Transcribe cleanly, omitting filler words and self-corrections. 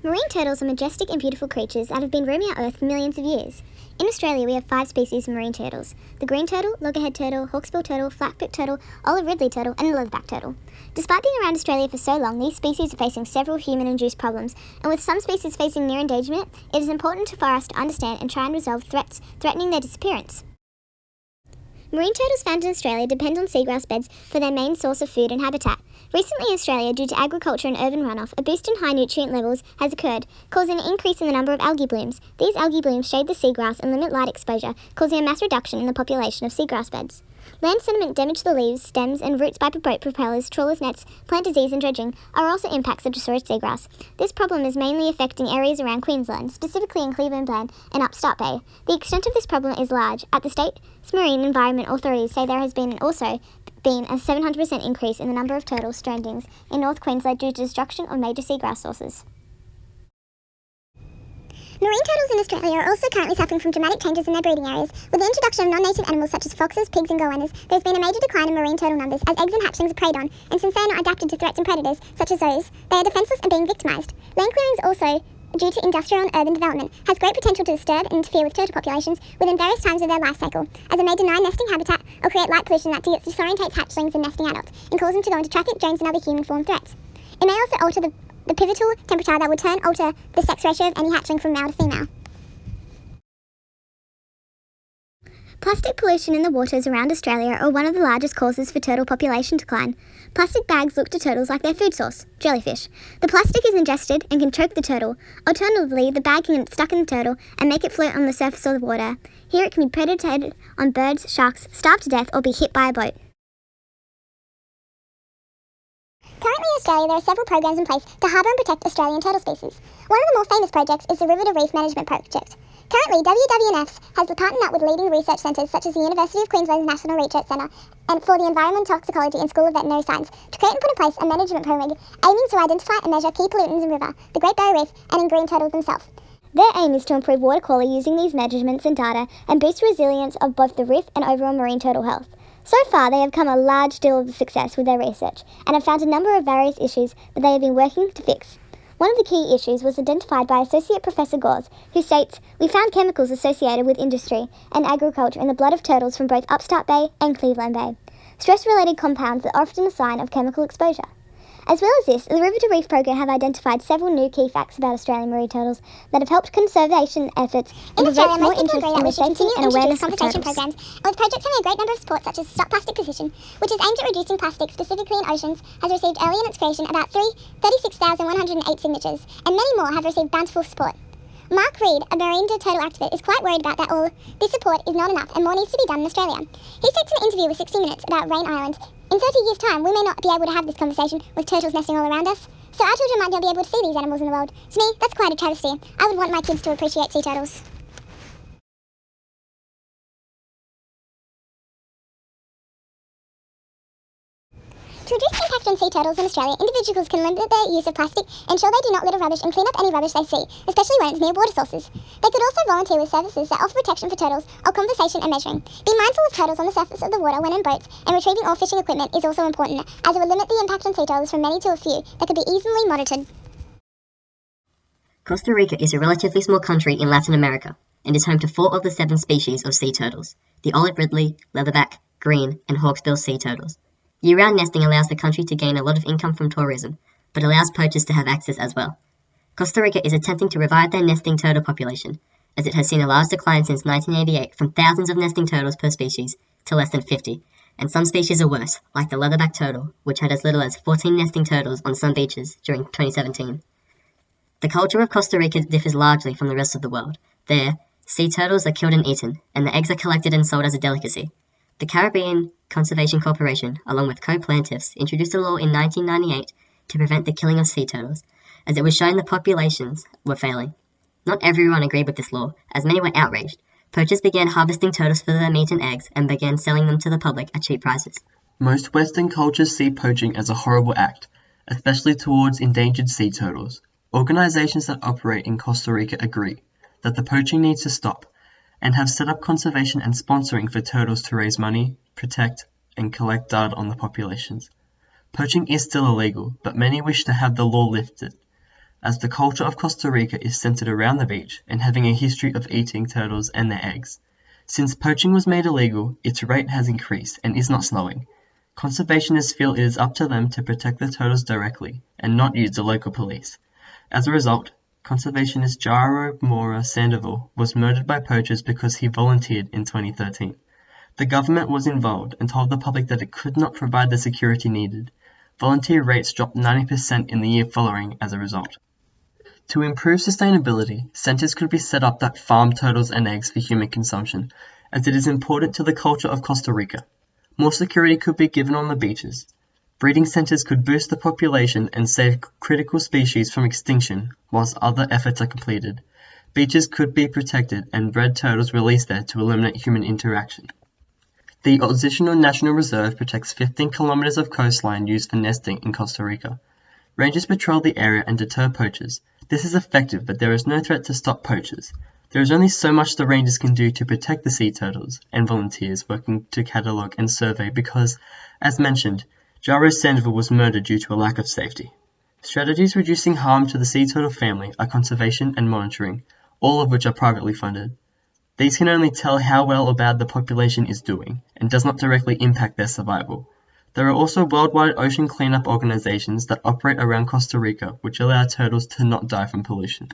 Marine turtles are majestic and beautiful creatures that have been roaming our Earth for millions of years. In Australia, we have 5 species of marine turtles: the green turtle, loggerhead turtle, hawksbill turtle, flatback turtle, olive ridley turtle, and the leatherback turtle. Despite being around Australia for so long, these species are facing several human-induced problems, and with some species facing near endangerment, it is important for us to understand and try and resolve threats threatening their disappearance. Marine turtles found in Australia depend on seagrass beds for their main source of food and habitat. Recently in Australia, due to agriculture and urban runoff, a boost in high nutrient levels has occurred, causing an increase in the number of algae blooms. These algae blooms shade the seagrass and limit light exposure, causing a mass reduction in the population of seagrass beds. Land sediment damage the leaves, stems, and roots by boat propellers, trawlers' nets, plant disease and dredging are also impacts of destroyed seagrass. This problem is mainly affecting areas around Queensland, specifically in Cleveland Bay and Upstart Bay. The extent of this problem is large. At the State's Marine Environment Authorities say there has also been a 700% increase in the number of turtle strandings in North Queensland due to destruction of major seagrass sources. Marine turtles in Australia are also currently suffering from dramatic changes in their breeding areas. With the introduction of non-native animals such as foxes, pigs and goannas, there has been a major decline in marine turtle numbers as eggs and hatchlings are preyed on, and since they are not adapted to threats and predators, such as those, they are defenceless and being victimised. Land clearings also, due to industrial and urban development, has great potential to disturb and interfere with turtle populations within various times of their life cycle, as it may deny nesting habitat or create light pollution that disorientates hatchlings and nesting adults and cause them to go into traffic, drones and other human-formed threats. It may also alter the pivotal temperature that would alter the sex ratio of any hatchling from male to female. Plastic pollution in the waters around Australia are one of the largest causes for turtle population decline. Plastic bags look to turtles like their food source, jellyfish. The plastic is ingested and can choke the turtle. Alternatively, the bag can get stuck in the turtle and make it float on the surface of the water. Here it can be predated on birds, sharks, starve to death, or be hit by a boat. Currently in Australia, there are several programs in place to harbour and protect Australian turtle species. One of the more famous projects is the River to Reef Management Project. Currently, WWNF has partnered up with leading research centres such as the University of Queensland's National Research Centre and for the Environment Toxicology and School of Veterinary Science to create and put in place a management program aiming to identify and measure key pollutants in river, the Great Barrier Reef and in green turtles themselves. Their aim is to improve water quality using these measurements and data and boost resilience of both the reef and overall marine turtle health. So far, they have come a large deal of success with their research and have found a number of various issues that they have been working to fix. One of the key issues was identified by Associate Professor Gause, who states, "We found chemicals associated with industry and agriculture in the blood of turtles from both Upstart Bay and Cleveland Bay. Stress-related compounds are often a sign of chemical exposure." As well as this, the River to Reef program have identified several new key facts about Australian marine turtles that have helped conservation efforts in and Australia, more most people interest agree in that the we should safety continue and to awareness introduce of conservation turtles. programs, and with projects having a great number of support such as Stop Plastic Position, which is aimed at reducing plastic specifically in oceans, has received early in its creation about 36,108 signatures, and many more have received bountiful support. Mark Reed, a marine turtle activist, is quite worried about that all this support is not enough and more needs to be done in Australia. He states in an interview with 60 Minutes about Rain Island, "In 30 years' time, we may not be able to have this conversation with turtles nesting all around us, so our children might not be able to see these animals in the world. To me, that's quite a travesty. I would want my kids to appreciate sea turtles." To reduce the impact on sea turtles in Australia, individuals can limit their use of plastic, ensure they do not litter rubbish and clean up any rubbish they see, especially when it's near water sources. They could also volunteer with services that offer protection for turtles or conservation and measuring. Being mindful of turtles on the surface of the water when in boats and retrieving all fishing equipment is also important, as it would limit the impact on sea turtles from many to a few that could be easily monitored. Costa Rica is a relatively small country in Latin America and is home to 4 of the 7 species of sea turtles: the olive ridley, leatherback, green, and hawksbill sea turtles. Year-round nesting allows the country to gain a lot of income from tourism, but allows poachers to have access as well. Costa Rica is attempting to revive their nesting turtle population, as it has seen a large decline since 1988 from thousands of nesting turtles per species to less than 50, and some species are worse, like the leatherback turtle, which had as little as 14 nesting turtles on some beaches during 2017. The culture of Costa Rica differs largely from the rest of the world. There, sea turtles are killed and eaten, and the eggs are collected and sold as a delicacy. The Caribbean Conservation Corporation, along with co-plaintiffs, introduced a law in 1998 to prevent the killing of sea turtles, as it was shown the populations were failing. Not everyone agreed with this law, as many were outraged. Poachers began harvesting turtles for their meat and eggs and began selling them to the public at cheap prices. Most Western cultures see poaching as a horrible act, especially towards endangered sea turtles. Organizations that operate in Costa Rica agree that the poaching needs to stop, and have set up conservation and sponsoring for turtles to raise money, protect, and collect data on the populations. Poaching is still illegal, but many wish to have the law lifted. as the culture of Costa Rica is centered around the beach and having a history of eating turtles and their eggs. Since poaching was made illegal, its rate has increased and is not slowing. Conservationists feel it is up to them to protect the turtles directly and not use the local police. As a result, conservationist Jairo Mora Sandoval was murdered by poachers because he volunteered in 2013. The government was involved and told the public that it could not provide the security needed. Volunteer rates dropped 90% in the year following as a result. To improve sustainability, centers could be set up that farm turtles and eggs for human consumption, as it is important to the culture of Costa Rica. More security could be given on the beaches. Breeding centers could boost the population and save critical species from extinction whilst other efforts are completed. Beaches could be protected and bred turtles released there to eliminate human interaction. The Oxygenal National Reserve protects 15 kilometers of coastline used for nesting in Costa Rica. Rangers patrol the area and deter poachers. This is effective, but there is no threat to stop poachers. There is only so much the rangers can do to protect the sea turtles and volunteers working to catalogue and survey because, as mentioned, Jairo Sandoval was murdered due to a lack of safety. Strategies reducing harm to the sea turtle family are conservation and monitoring, all of which are privately funded. These can only tell how well or bad the population is doing, and does not directly impact their survival. There are also worldwide ocean cleanup organizations that operate around Costa Rica which allow turtles to not die from pollution.